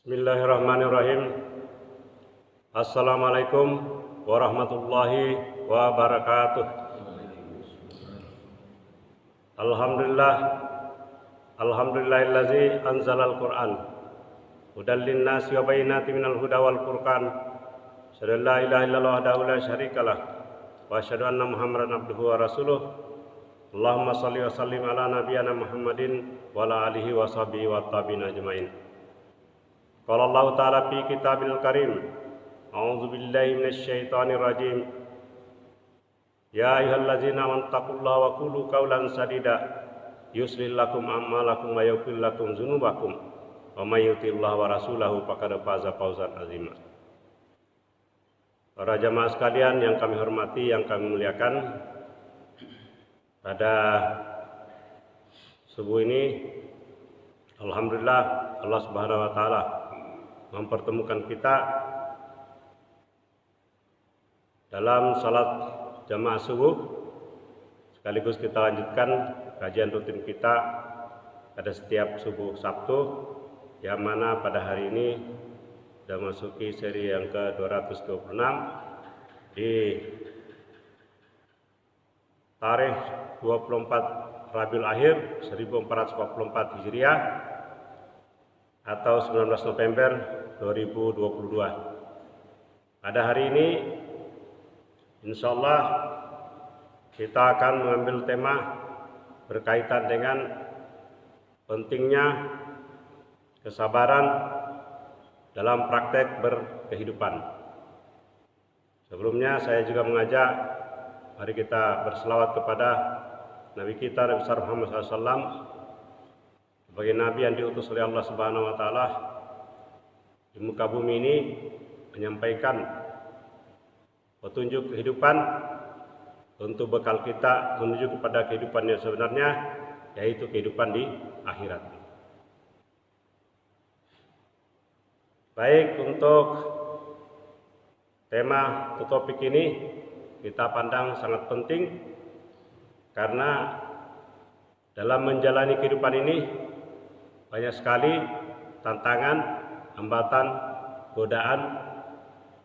Bismillahirrahmanirrahim. Assalamualaikum warahmatullahi wabarakatuh. Alhamdulillahillazi anzalal Qur'an hudal linnasi wa bayyinatin minal huda wal furqan. Asyhadu an la ilaha illallah wahdahu la syarikalah wa asyhadu anna Muhammadan abduhu wa rasuluh. Allahumma shalli wa sallim ala nabiyyina Muhammadin wa ala alihi wa sahbihi wa tabi'in ajmain. Qala Allah Ta'ala fi kitabil karim, a'udzu billahi minasy syaithanir rajim. Ya ayyuhallazina amanu taqullaha wa qulu qawlan sadida yuslih lakum a'malakum wa yaghfir lakum dzunubakum wa may yuti'illaha wa rasulahu faqad faza fawzan 'azima. Para jamaah sekalian yang kami hormati, yang kami muliakan, pada subuh ini alhamdulillah Allah Subhanahu wa taala mempertemukan kita dalam salat jamaah subuh, sekaligus kita lanjutkan kajian rutin kita pada setiap subuh Sabtu, yang mana pada hari ini sudah masuki seri yang ke-226 di tarikh 24 Rabiul Akhir 1444 Hijriah atau 19 November 2022. Pada hari ini insyaallah kita akan mengambil tema berkaitan dengan pentingnya kesabaran dalam praktek berkehidupan. Sebelumnya saya juga mengajak mari kita berselawat kepada Nabi kita Nabi besar Muhammad SAW sebagai Nabi yang diutus oleh Allah Subhanahu wa taala di muka bumi ini, menyampaikan petunjuk kehidupan untuk bekal kita menuju kepada kehidupan yang sebenarnya, yaitu kehidupan di akhirat. Baik, untuk tema atau topik ini kita pandang sangat penting, karena dalam menjalani kehidupan ini banyak sekali tantangan, hambatan, godaan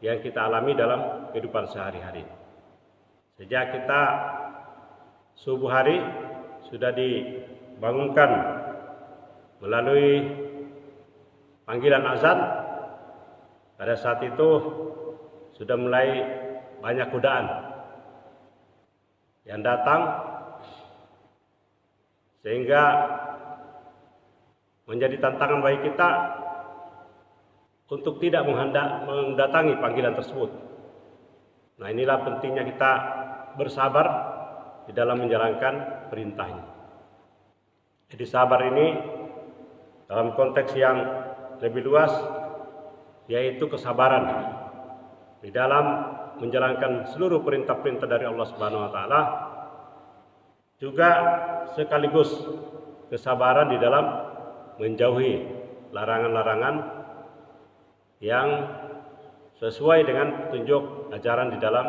yang kita alami dalam kehidupan sehari-hari. Sejak kita subuh hari sudah dibangunkan melalui panggilan azan, pada saat itu sudah mulai banyak godaan yang datang, sehingga menjadi tantangan bagi kita untuk tidak mendatangi panggilan tersebut. Nah, inilah pentingnya kita bersabar di dalam menjalankan perintahnya. Jadi sabar ini dalam konteks yang lebih luas, yaitu kesabaran di dalam menjalankan seluruh perintah-perintah dari Allah Subhanahu wa taala, juga sekaligus kesabaran di dalam menjauhi larangan-larangan yang sesuai dengan petunjuk ajaran di dalam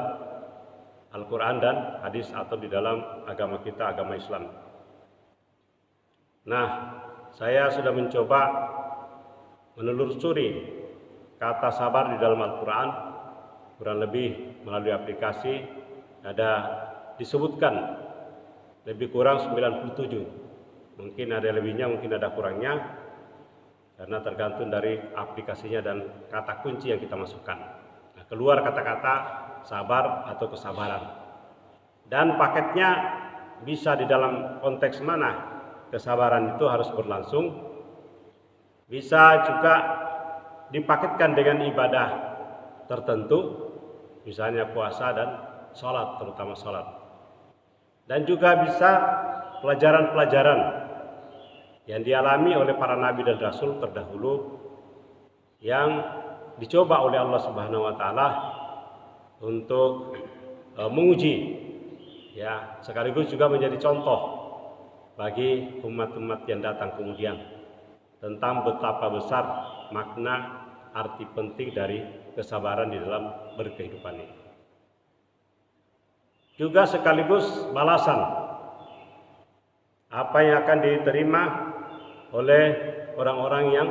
Al-Quran dan hadis atau di dalam agama kita, agama Islam. Nah, saya sudah mencoba menelusuri kata sabar di dalam Al-Quran, kurang lebih melalui aplikasi ada disebutkan lebih kurang 97. Mungkin ada lebihnya, mungkin ada kurangnya, karena tergantung dari aplikasinya dan kata kunci yang kita masukkan. Nah, keluar kata-kata sabar atau kesabaran. Dan paketnya bisa di dalam konteks mana kesabaran itu harus berlangsung. Bisa juga dipaketkan dengan ibadah tertentu, misalnya puasa dan sholat, terutama sholat. Dan juga bisa pelajaran-pelajaran yang dialami oleh para nabi dan rasul terdahulu, yang dicoba oleh Allah Subhanahu wa taala untuk menguji, ya, sekaligus juga menjadi contoh bagi umat-umat yang datang kemudian tentang betapa besar makna arti penting dari kesabaran di dalam berkehidupan ini. Juga sekaligus balasan apa yang akan diterima oleh orang-orang yang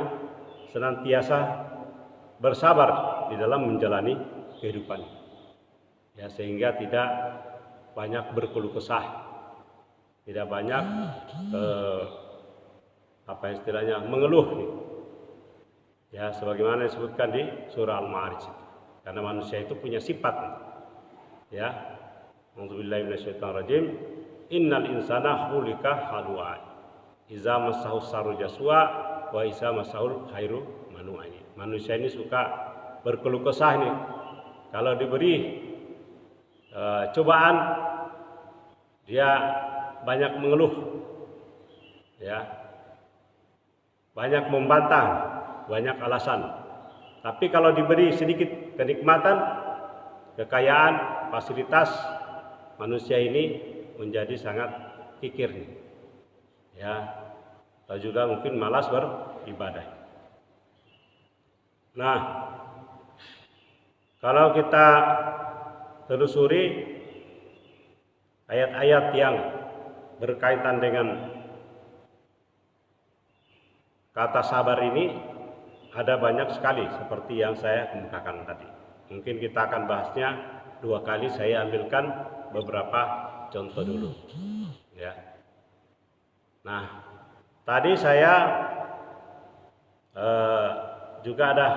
senantiasa bersabar di dalam menjalani kehidupan. Ya, sehingga tidak banyak berkeluh kesah, tidak banyak mengeluh. Ya, sebagaimana disebutkan di surah Al-Ma'arij. Karena manusia itu punya sifat. Ya. A'udzubillahi minasyaitonirrajim. Innal insana khuliqa halu'a. Iza massahu syarru jasua wa iza massahul khairu manu'a. Manusia ini suka berkeluh kesah nih. Kalau diberi cobaan, dia banyak mengeluh, ya, banyak membantah, banyak alasan. Tapi kalau diberi sedikit kenikmatan, kekayaan, fasilitas, manusia ini menjadi sangat kikir, ya, atau juga mungkin malas beribadah. Nah, kalau kita telusuri ayat-ayat yang berkaitan dengan kata sabar ini, ada banyak sekali seperti yang saya kemukakan tadi. Mungkin kita akan bahasnya 2 kali, saya ambilkan beberapa contoh dulu. Ya. Nah, tadi saya juga ada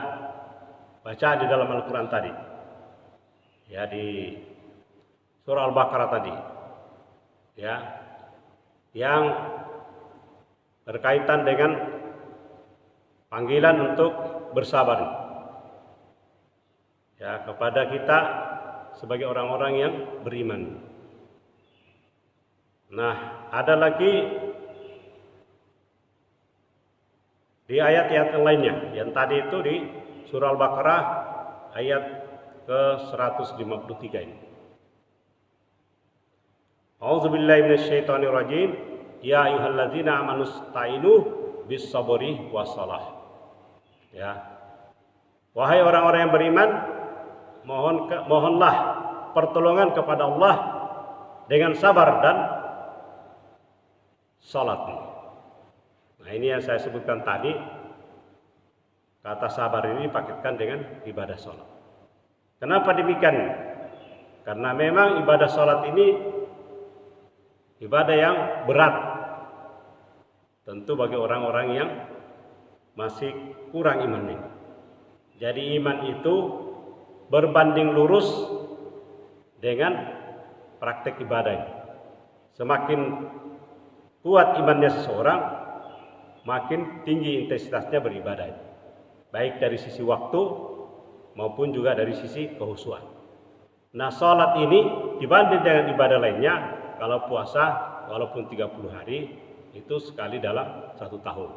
baca di dalam Al-Quran tadi, ya, di surah Al-Baqarah tadi, ya, yang berkaitan dengan panggilan untuk bersabar, ya, kepada kita sebagai orang-orang yang beriman. Nah, ada lagi di ayat-ayat yang lainnya, yang tadi itu di surah Al-Baqarah ayat ke-153 ini. A'udzubillahi minasyaitonirrajim. Ya ayyuhalladzina amanu sta'inu bis sabri wassalah. Ya. Wahai orang-orang yang beriman, mohonlah pertolongan kepada Allah dengan sabar dan salat. Nah, ini yang saya sebutkan tadi, kata sabar ini dipakaikan dengan ibadah salat. Kenapa demikian? Karena memang ibadah salat ini ibadah yang berat, tentu bagi orang-orang yang masih kurang imannya. Jadi iman itu berbanding lurus dengan praktek ibadah. Semakin kuat imannya seseorang, makin tinggi intensitasnya beribadah, baik dari sisi waktu maupun juga dari sisi kehusuan. Nah, salat ini dibanding dengan ibadah lainnya, kalau puasa walaupun 30 hari itu sekali dalam 1 tahun.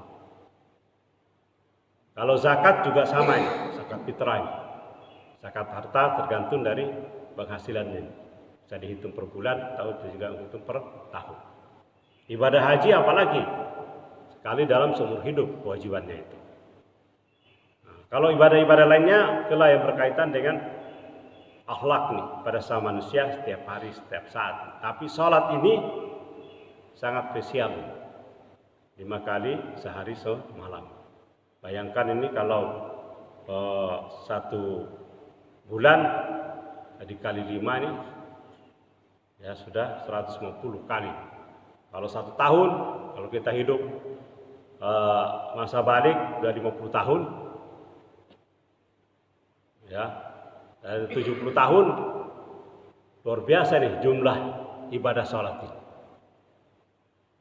Kalau zakat juga sama ini, zakat fitrah ini. Zakat harta tergantung dari penghasilannya. Bisa dihitung per bulan atau juga dihitung per tahun. Ibadah haji apalagi sekali dalam seumur hidup kewajibannya itu. Nah, kalau ibadah-ibadah lainnya itulah yang berkaitan dengan akhlak nih pada sama manusia setiap hari, setiap saat. Tapi sholat ini sangat spesial, 5 kali sehari semalam. Bayangkan ini kalau 1 bulan dikali 5 ini ya sudah 150 kali. Kalau 1 tahun, kalau kita hidup masa balik sudah 50 tahun, ya, dan 70 tahun, luar biasa nih jumlah ibadah sholat ini.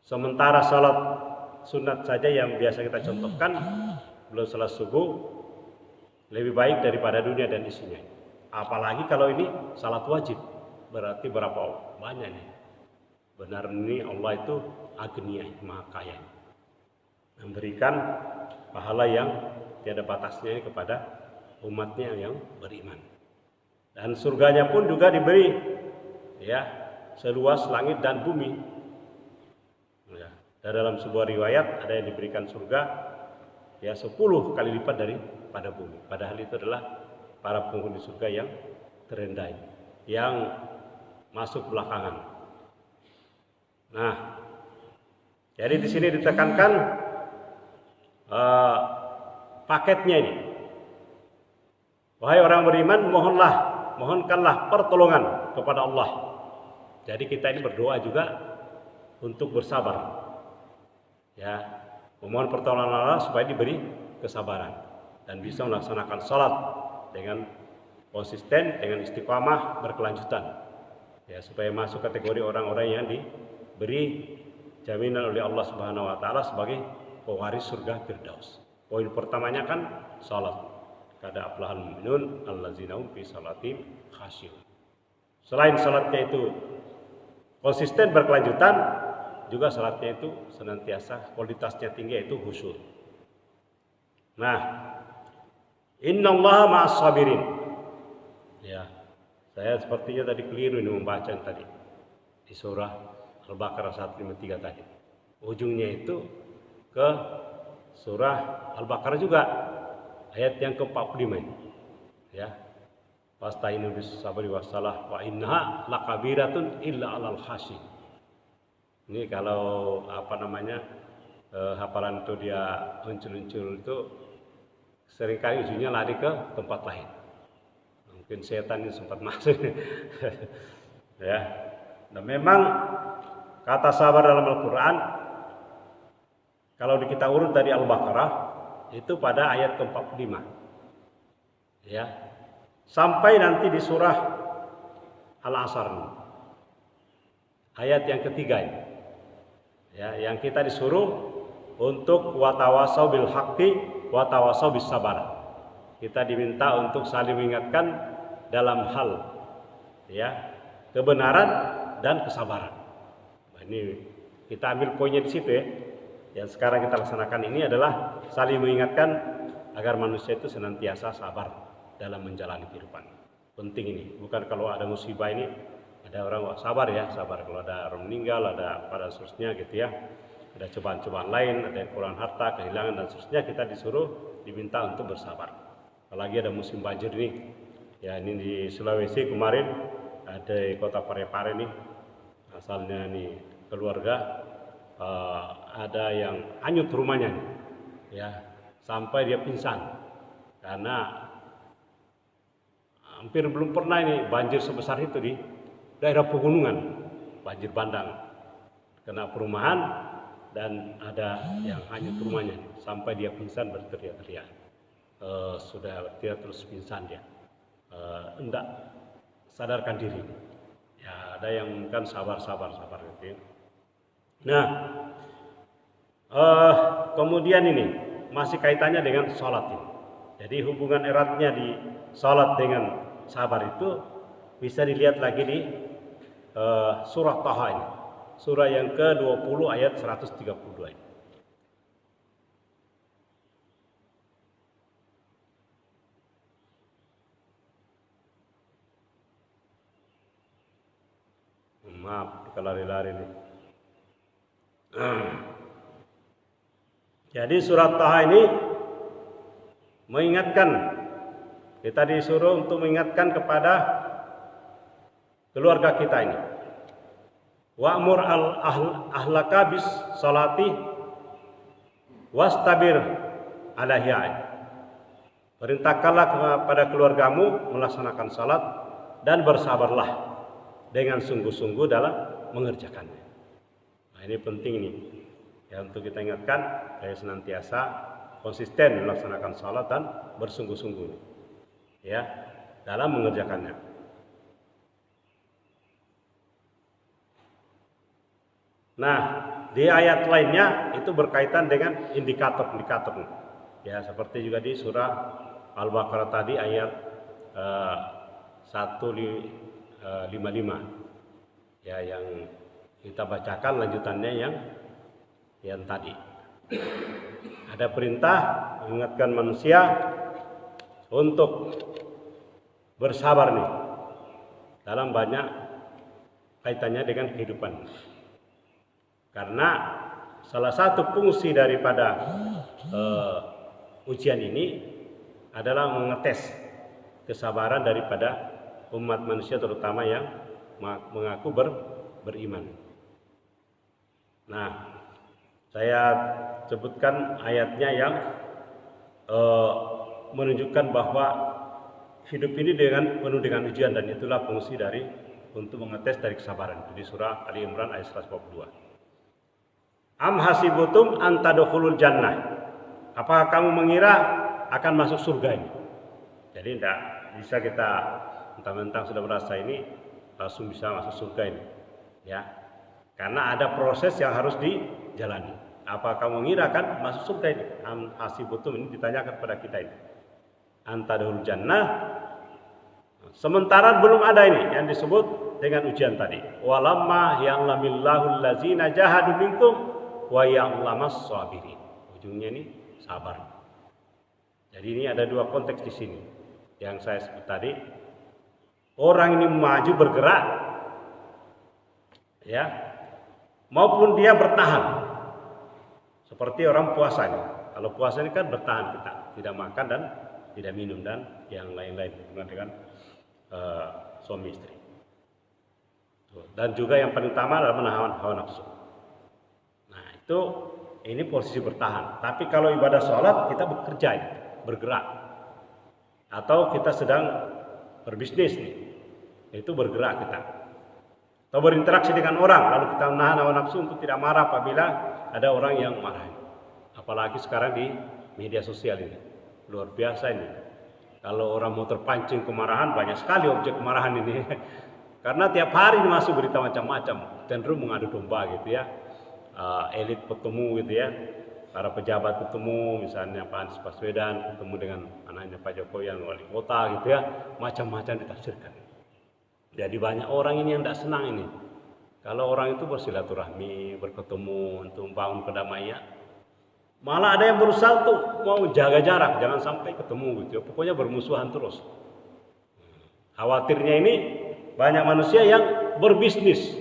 Sementara sholat sunat saja yang biasa kita contohkan, belum sholat subuh, lebih baik daripada dunia dan isinya. Apalagi kalau ini salat wajib, berarti berapa banyak nih. Benar ini Allah itu agniya, maha kaya, memberikan pahala yang tiada batasnya kepada umatnya yang beriman. Dan surganya pun juga diberi, ya, seluas langit dan bumi. Ya, dan dalam sebuah riwayat ada yang diberikan surga ya 10 kali lipat daripada bumi. Padahal itu adalah para penghuni surga yang terendah, yang masuk belakangan. Nah, jadi di sini ditekankan paketnya ini. Wahai orang beriman, mohonkanlah pertolongan kepada Allah. Jadi kita ini berdoa juga untuk bersabar. Ya, memohon pertolongan Allah supaya diberi kesabaran dan bisa melaksanakan salat dengan konsisten, dengan istiqamah, berkelanjutan. Ya, supaya masuk kategori orang-orang yang diberi jaminan oleh Allah Subhanahu wa taala sebagai pewaris surga Firdaus. Poin pertamanya kan salat. Kada aflahal mu'minun allazina hum fi salatihim khashi'un. Selain salatnya itu konsisten berkelanjutan, juga salatnya itu senantiasa kualitasnya tinggi, yaitu khusyuk. Nah, innallaha ma'as sabirin. Ya, saya sepertinya tadi keliru ini membaca yang tadi di surah Al-Baqarah 153 tadi. Ujungnya itu ke surah Al-Baqarah juga, ayat yang ke-45 ini. Ya. Fasta'inu bis sabri was salah wa innaha lakabiratun illa 'alal khasyin. Ini kalau hafalan itu dia muncul-muncul itu seringkali ujungnya lari ke tempat lain. Mungkin setan ini sempat masuk. Ya. Dan memang kata sabar dalam Al-Qur'an kalau kita urut dari Al-Baqarah itu pada ayat ke-45. Ya. Sampai nanti di surah Al-Asr. Ayat yang ketiga ini. Ya, yang kita disuruh untuk watawasau bil haqqi watawasau bis sabar. Kita diminta untuk saling mengingatkan dalam hal ya, kebenaran dan kesabaran. Nah, ini kita ambil poinnya di situ ya. Yang sekarang kita laksanakan ini adalah saling mengingatkan agar manusia itu senantiasa sabar dalam menjalani kehidupan. Penting ini, bukan kalau ada musibah ini ada orang sabar ya, sabar. Kalau ada orang meninggal, ada pada seterusnya gitu ya, ada cobaan-cobaan lain, ada yang kurang harta, kehilangan dan seterusnya, kita disuruh diminta untuk bersabar. Apalagi ada musim banjir nih, ya ini di Sulawesi kemarin ada di kota Parepare nih, asalnya nih keluarga ada yang hanyut rumahnya nih, ya sampai dia pingsan karena hampir belum pernah ini banjir sebesar itu di daerah pegunungan, banjir bandang kena perumahan dan ada yang hanyut rumahnya sampai dia pingsan berteriak-teriak. Sudah berteriak terus pingsan dia, hendak sadarkan diri. Ya ada yang kan sabar gitu. Nah, kemudian ini masih kaitannya dengan sholat ini. Jadi hubungan eratnya di sholat dengan sabar itu bisa dilihat lagi di surah Taha ini. Surah yang ke-20 ayat 132 ini. Maaf, kita lari-lari nih. Jadi surat Taha ini mengingatkan, kita disuruh untuk mengingatkan kepada keluarga kita ini. Wa'mur ahlaka bis salati wastabir alaiha. Perintahkanlah kepada keluargamu melaksanakan salat dan bersabarlah dengan sungguh-sungguh dalam mengerjakannya. Nah, ini penting nih. Ya, untuk kita ingatkan supaya senantiasa konsisten melaksanakan salat dan bersungguh-sungguh ya dalam mengerjakannya. Nah, di ayat lainnya itu berkaitan dengan indikator-indikator. Ya, seperti juga di surah Al-Baqarah tadi ayat 155. Ya, yang kita bacakan lanjutannya yang tadi. Ada perintah mengingatkan manusia untuk bersabar nih dalam banyak kaitannya dengan kehidupan. Karena salah satu fungsi daripada ujian ini adalah mengetes kesabaran daripada umat manusia, terutama yang mengaku beriman. Nah, saya sebutkan ayatnya yang menunjukkan bahwa hidup ini penuh dengan ujian, dan itulah fungsi dari untuk mengetes dari kesabaran. Di surah Ali Imran ayat 142. Am hasibutum an tadkhulul jannah. Apakah kamu mengira akan masuk surga ini? Jadi tidak bisa kita mentang-mentang sudah merasa ini langsung bisa masuk surga ini, ya. Karena ada proses yang harus dijalani. Apa kamu mengira kan masuk surga ini? Am hasibutum ini ditanyakan kepada kita ini. Antadul jannah. Sementara belum ada ini yang disebut dengan ujian tadi. Walamma ya'lamillahu allazina jahadu minkum wa ya'lamas sabirin. Ujungnya ini sabar. Jadi ini ada dua konteks di sini yang saya sebut tadi. Orang ini maju bergerak, ya, maupun dia bertahan. Seperti orang puasa ini. Kalau puasa ini kan bertahan kita, tidak makan dan tidak minum dan yang lain-lain dengan suami istri. Dan juga yang paling utama adalah menahan hawa nafsu. Nah itu ini posisi bertahan. Tapi kalau ibadah sholat kita bekerja, bergerak, atau kita sedang berbisnis nih, itu bergerak kita. Atau berinteraksi dengan orang, lalu kita menahan hawa nafsu untuk tidak marah apabila ada orang yang marah. Apalagi sekarang di media sosial ini, luar biasa ini. Kalau orang mau terpancing kemarahan, banyak sekali objek kemarahan ini. Karena tiap hari masuk berita macam-macam, cenderung mengadu domba gitu ya. Elit ketemu gitu ya, para pejabat ketemu, misalnya Pak Anies Baswedan ketemu dengan anaknya Pak Jokowi yang wali kota gitu ya, macam-macam ditafsirkan. Jadi banyak orang ini yang tidak senang ini. Kalau orang itu bersilaturahmi, berketemu untuk membangun kedamaian, malah ada yang berusaha untuk mau jaga jarak, jangan sampai ketemu gitu ya. Pokoknya bermusuhan terus. Khawatirnya ini banyak manusia yang berbisnis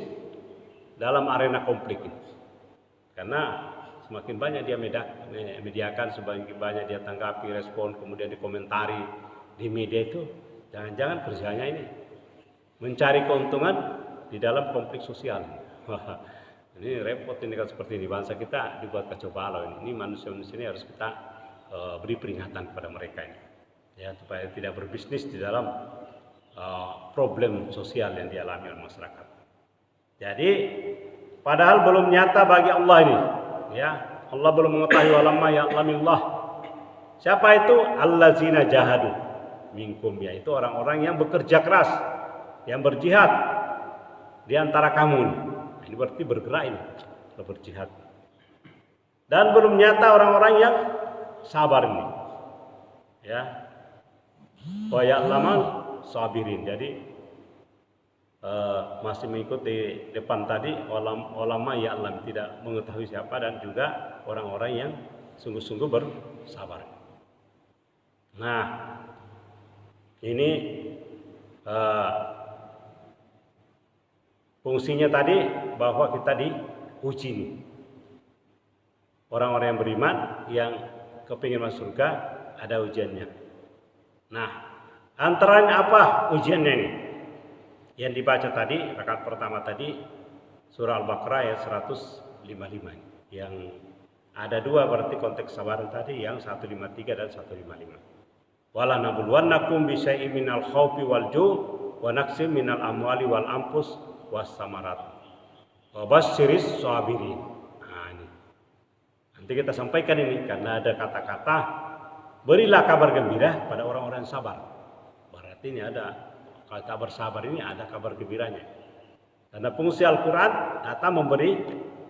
dalam arena konflik ini. Karena semakin banyak dia mediakan, semakin banyak dia tanggapi, respon, kemudian dikomentari di media itu, jangan-jangan kerjanya ini mencari keuntungan di dalam konflik sosial. Ini repot ini kan seperti ini, bangsa kita dibuat kacau balau ini. Ini manusia-manusia ini harus kita beri peringatan kepada mereka ini, ya, supaya tidak berbisnis di dalam problem sosial yang dialami oleh masyarakat. Jadi padahal belum nyata bagi Allah ini, ya, Allah belum mengetahui walamma ya'lamillah. Siapa itu? Allazina jahadu minkum, yaitu orang-orang yang bekerja keras, yang berjihad di antara kamu. Ini berarti bergerak ini, berjihad. Dan belum nyata orang-orang yang sabar ini, ya. Wa ya'lamal sabirin. Jadi masih mengikuti depan tadi, ulama ya'lam, tidak mengetahui siapa, dan juga orang-orang yang sungguh-sungguh bersabar. Nah, ini fungsinya tadi bahwa kita diuji nih. Orang-orang yang beriman yang kepingin masuk surga ada ujiannya. Nah, antaranya apa ujiannya ini? Yang dibaca tadi, rakaat pertama tadi, surah Al-Baqarah ayat 155. Yang ada dua berarti konteks sabaran tadi, yang 153 dan 155. Wala nabluwannakum bisyai'in minal khaufi wal ju' wa naqsim minal amwali wal anfus was samarat. Wa basyiris sabirin. Nah, ini. Nanti kita sampaikan ini karena ada kata-kata berilah kabar gembira pada orang-orang yang sabar. Berarti ini ada kabar sabar, ini ada kabar gembiranya. Karena fungsi Al-Quran datang memberi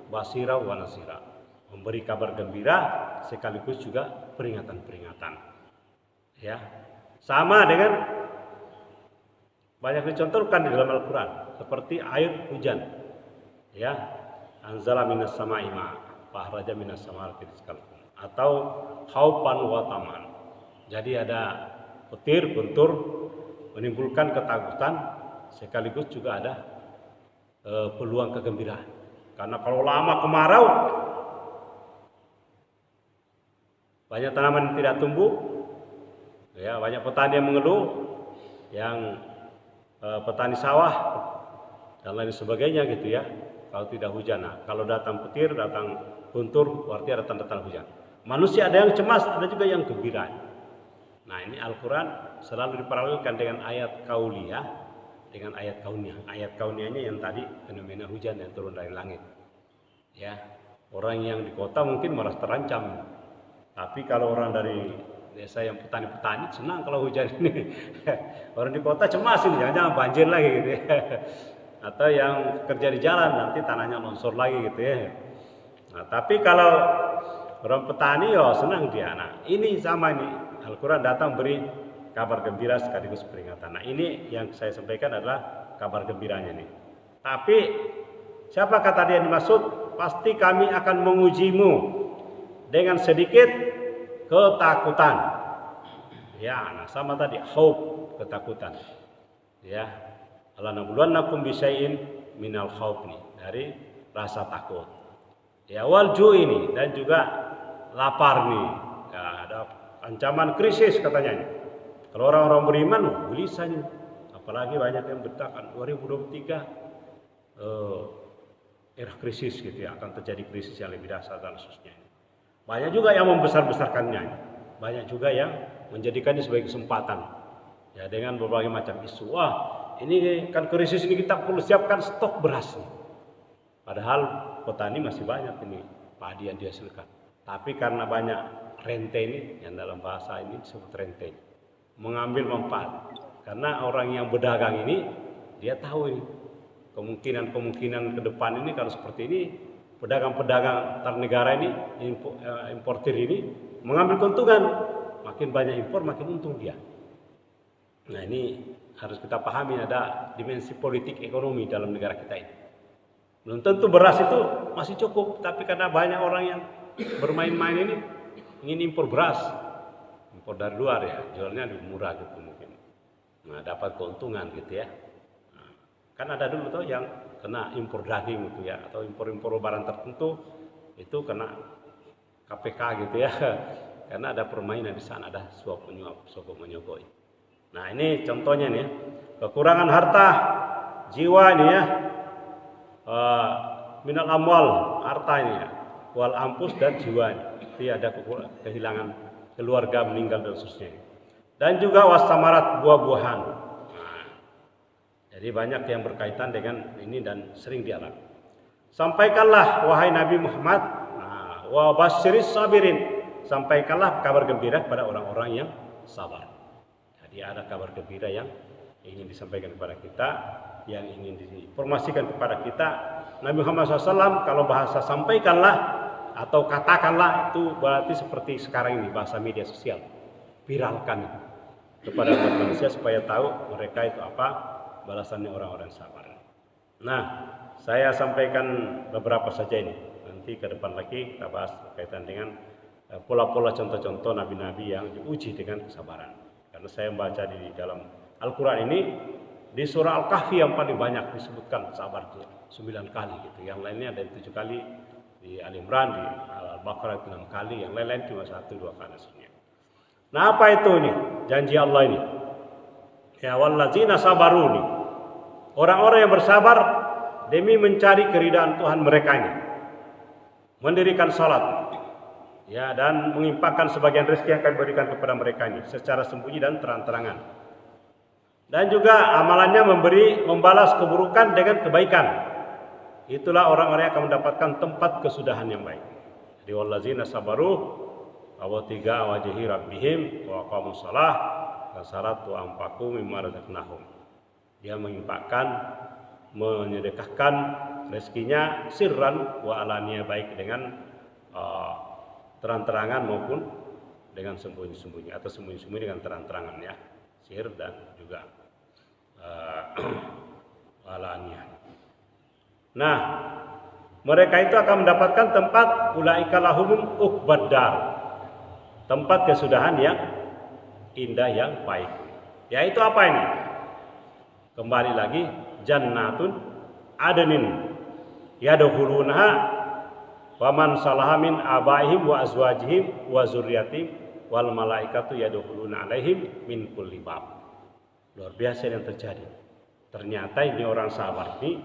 basira wa nasira, memberi kabar gembira sekaligus juga peringatan-peringatan. Ya, sama dengan banyak dicontohkan di dalam Al-Quran, seperti air hujan. Ya, anzala minas sama'i ma' fa akhraja minas samawati rizqan, atau khaufan wa taman. Jadi ada petir, guntur, menimbulkan ketakutan, sekaligus juga ada peluang kegembiraan. Karena kalau lama kemarau, banyak tanaman yang tidak tumbuh, ya, banyak petani yang mengeluh, yang petani sawah dan lain sebagainya gitu ya. Kalau tidak hujan, nah, kalau datang petir, datang guntur, berarti ada tanda-tanda hujan. Manusia ada yang cemas, ada juga yang gembira. Nah, ini Al-Quran selalu diparalelkan dengan ayat kauliyah, dengan ayat kauniyah. Ayat kauniyahnya yang tadi fenomena hujan yang turun dari langit. Ya, orang yang di kota mungkin malah terancam. Tapi kalau orang dari desa yang petani-petani senang kalau hujan ini. Orang di kota cemas ini, jangan-jangan banjir lagi gitu ya. Atau yang kerja di jalan nanti tanahnya longsor lagi gitu ya. Nah, tapi kalau orang petani ya senang dia. Nah, ini sama ini. Al-Quran datang beri kabar gembira sekaligus peringatan. Nah, ini yang saya sampaikan adalah kabar gembiranya nih. Tapi siapa kata dia dimaksud? Pasti kami akan mengujimu dengan sedikit ketakutan. Ya, nah sama tadi khauf, ketakutan. Ya. Alanabluwannakum bisyai'in minal khauf nih, dari rasa takut. Ya, walju ini dan juga lapar nih. Ya, ada ancaman krisis katanya. Kalau orang-orang beriman, gelisah nih. Apalagi banyak yang bertakan 2023 era krisis gitu ya, akan terjadi krisis yang lebih dahsyat dan seterusnya. Banyak juga yang membesar-besarkannya. Banyak juga yang menjadikannya sebagai kesempatan. Ya, dengan berbagai macam isu. Wah, ini kan krisis ini kita perlu siapkan stok beras nih. Padahal petani masih banyak ini padi yang dihasilkan. Tapi karena banyak rente ini, yang dalam bahasa ini disebut rente, mengambil manfaat. Karena orang yang berdagang ini, dia tahu ini kemungkinan ke depan ini kalau seperti ini, pedagang-pedagang antar negara ini, importir ini mengambil keuntungan. Makin banyak impor, makin untung dia. Nah, ini harus kita pahami, ada dimensi politik ekonomi dalam negara kita ini. Belum tentu beras itu masih cukup, tapi karena banyak orang yang bermain-main ini ingin impor beras, impor dari luar ya, jualnya lebih murah gitu mungkin. Nah, dapat keuntungan gitu ya. Nah, kan ada dulu tuh yang kena impor daging gitu ya, atau impor-impor barang tertentu itu kena KPK gitu ya. Karena ada permainan di sana, ada suap menyuap, sogok menyogok. Nah, ini contohnya nih ya. Kekurangan harta, jiwa ini ya. Minal amwal, harta ini ya. Wal ampus dan jiwa ini. Ada kehilangan keluarga, meninggal dan seterusnya. Dan juga wasamarat, buah-buahan. Nah, jadi banyak yang berkaitan dengan ini dan sering dialami. Sampaikanlah wahai Nabi Muhammad, wa basyiris sabirin. Sampaikanlah kabar gembira kepada orang-orang yang sabar. Jadi ada kabar gembira yang ingin disampaikan kepada kita, yang ingin diinformasikan kepada kita. Nabi Muhammad SAW kalau bahasa sampaikanlah atau katakanlah itu berarti seperti sekarang ini bahasa media sosial, viralkan kepada manusia supaya tahu mereka itu apa balasannya orang-orang sabar. Nah, saya sampaikan beberapa saja ini. Nanti ke depan lagi kita bahas berkaitan dengan pola-pola contoh-contoh nabi-nabi yang diuji dengan kesabaran. Karena saya membaca di dalam Al-Quran ini, di surah Al-Kahfi yang paling banyak disebutkan sabar 9 kali gitu. Yang lainnya ada 7 kali, di Al-Imran, di Al-Baqarah 6 kali, yang lain-lain cuma 1-2 kali sebenarnya. Nah, apa itu ini? Janji Allah ini. Ya wallazina sabaru nih. Orang-orang yang bersabar demi mencari keridhaan Tuhan mereka ini. Mendirikan salat. Ya, dan mengimpakkan sebagian rezeki yang akan berikan kepada mereka ini secara sembunyi dan terang-terangan. Dan juga amalannya membalas keburukan dengan kebaikan. Itulah orang-orang yang akan mendapatkan tempat kesudahan yang baik. Jadi wallazina sabaru awatiga wajhi rabbihim wa aqamus shalah wa salatu anfaqu mimma razaqnahum. Dia mengimpakkan, menyedekahkan rezekinya sirran wa alaniya, baik dengan terang-terangan maupun dengan sembunyi-sembunyi, atau sembunyi-sembunyi dengan terang-terangan ya, sir dan juga alaniya. Nah, mereka itu akan mendapatkan tempat ulaika lahumul uqbaddar, tempat kesudahan yang indah yang baik. Yaitu apa ini? Kembali lagi, jannatun adnin yadkhulunaha faman salaha min abaihim wa azwajihim wa zurriyyatihim wal malaikatu yadkhuluna alaihim min kulli bab. Luar biasa yang terjadi. Ternyata ini orang sabar ini,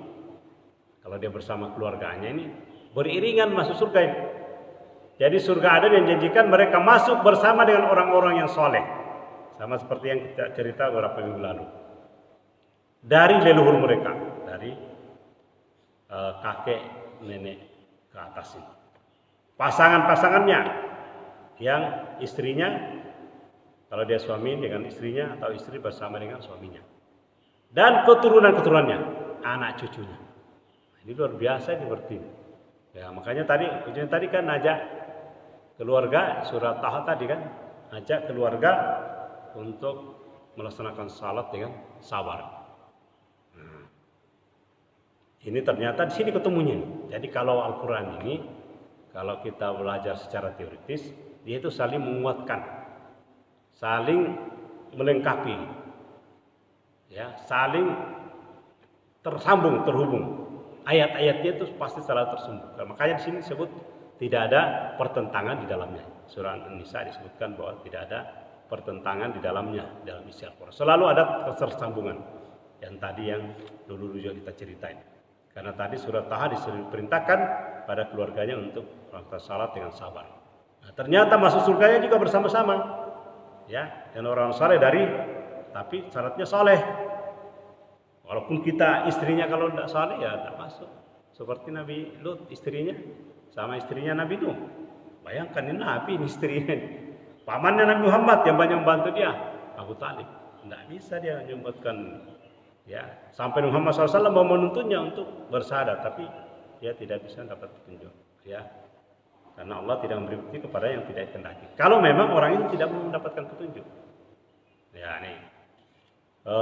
kalau dia bersama keluarganya ini beriringan masuk surga ini. Jadi surga Aden yang janjikan mereka masuk bersama dengan orang-orang yang soleh. Sama seperti yang kita cerita beberapa minggu lalu. Dari leluhur mereka, dari kakek nenek ke atas ini. Pasangan-pasangannya yang istrinya, kalau dia suami dengan istrinya atau istri bersama dengan suaminya. Dan keturunan-keturunannya, anak cucunya. Ini luar biasa seperti ini. Ya, makanya tadi kan ajak keluarga, surat Taha tadi kan, ajak keluarga untuk melaksanakan salat dengan sabar. Nah, ini ternyata di sini ketemunya. Jadi kalau Al-Quran ini, kalau kita belajar secara teoritis, dia itu saling menguatkan, saling melengkapi, ya, saling tersambung, terhubung. Ayat-ayatnya itu pasti selalu tersambung. Makanya di sini disebut tidak ada pertentangan di dalamnya. Surah An-Nisa disebutkan bahwa tidak ada pertentangan di dalamnya dalam isi Al-Quran. Selalu ada ketersambungan. Yang tadi yang dulu juga kita ceritain. Karena tadi surah Taha diperintahkan pada keluarganya untuk melakukan salat dengan sabar. Nah, ternyata masuk surganya juga bersama-sama. Ya, dan orang saleh tapi syaratnya saleh. Walaupun kita istrinya kalau tidak saleh ya tidak masuk. Seperti Nabi Lut istrinya sama istrinya Nabi Nuh. Bayangkan ini Nabi ini istrinya. Pamannya Nabi Muhammad yang banyak membantu dia, Abu Talib. Tidak bisa dia menyebutkan, ya, sampai Muhammad SAW mau menuntunnya untuk bersyahadat, tapi dia tidak bisa dapat petunjuk, ya, karena Allah tidak memberi bukti kepada yang tidak dikehendaki. Kalau memang orang ini tidak mendapatkan petunjuk, ya, ini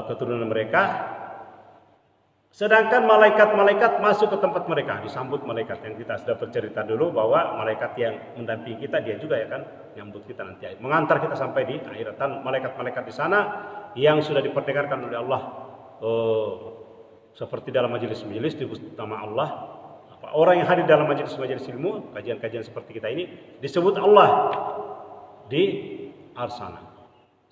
keturunan mereka. Sedangkan malaikat-malaikat masuk ke tempat mereka, disambut malaikat. Yang kita sudah bercerita dulu bahwa malaikat yang mendampingi kita, dia juga ya kan menyambut kita nanti, mengantar kita sampai di akhirat. Dan malaikat-malaikat di sana yang sudah diperdengarkan oleh Allah, seperti dalam majelis-majelis disebut nama Allah. Orang yang hadir dalam majelis-majelis ilmu, kajian-kajian seperti kita ini, disebut Allah di arsana.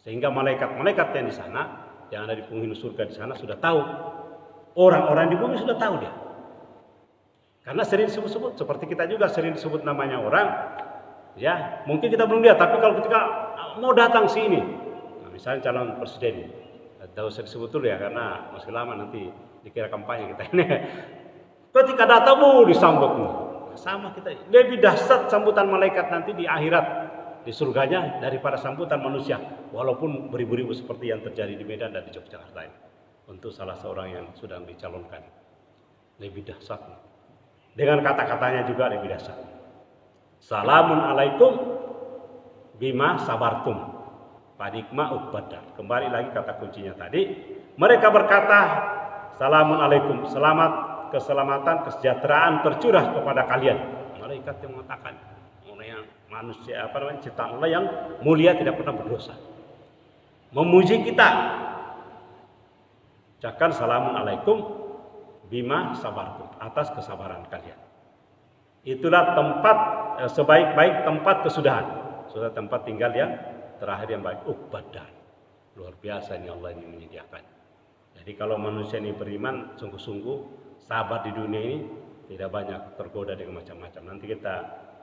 Sehingga malaikat-malaikat yang di sana, yang ada di penghuni surga di sana sudah tahu. Orang-orang di bumi sudah tahu dia. Karena sering disebut-sebut, seperti kita juga sering disebut namanya orang. Ya, mungkin kita belum lihat, tapi kalau ketika mau datang sini, nah, misalnya calon presiden, tidak usah disebut dulu ya, karena masih lama nanti dikira kampanye kita ini. Ketika datang, disambut. Sama kita, lebih dahsyat sambutan malaikat nanti di akhirat, di surganya daripada sambutan manusia. Walaupun beribu-ribu seperti yang terjadi di Medan dan di Yogyakarta ini. Untuk salah seorang yang sudah dicalonkan, lebih dahsyat. Dengan kata-katanya juga lebih dahsyat. Salamun alaikum bima sabartum padikma uqbadar. Kembali lagi kata kuncinya tadi. Mereka berkata, salamun alaikum, selamat, keselamatan, kesejahteraan tercurah kepada kalian. Malaikat yang mengatakan, orang yang manusia ciptaan Allah yang mulia tidak pernah berdosa, memuji kita. Ucapkan salamun alaikum bima sabartum, atas kesabaran kalian. Itulah tempat sebaik-baik tempat kesudahan. Sudah tempat tinggal yang terakhir yang baik, uqbadar. Luar biasa ini Allah ini menyediakan. Jadi kalau manusia ini beriman sungguh-sungguh, sabar di dunia ini, tidak banyak tergoda dengan macam-macam. Nanti kita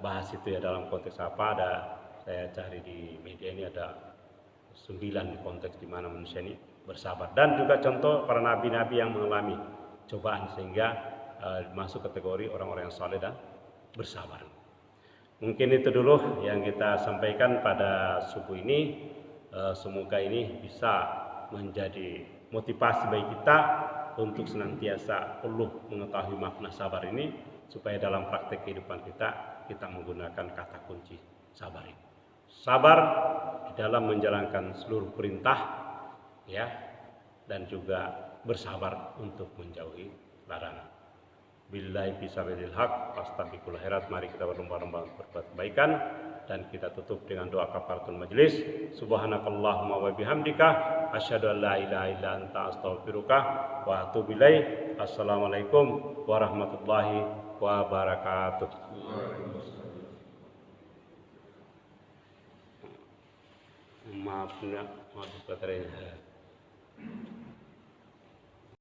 bahas itu ya dalam konteks apa. Saya cari di media ini ada 9 konteks di mana manusia ini bersabar, dan juga contoh para nabi-nabi yang mengalami cobaan sehingga masuk kategori orang-orang yang saleh dan bersabar. Mungkin itu dulu yang kita sampaikan pada subuh ini. Semoga ini bisa menjadi motivasi bagi kita untuk senantiasa perlu mengetahui makna sabar ini, supaya dalam praktek kehidupan kita menggunakan kata kunci sabar ini. Sabar di dalam menjalankan seluruh perintah, ya, dan juga bersabar untuk menjauhi larangan. Billahi fisabilil haq, fastabiqul khairat. Mari kita berlomba-lomba berbuat kebaikan, dan kita tutup dengan doa kafaratul majelis. Subhanakallahumma wa bihamdika asyhadu an la ilaha illa anta astaghfiruka wa atubu ilaik. Assalamualaikum warahmatullahi wabarakatuh. Maaf baterainya.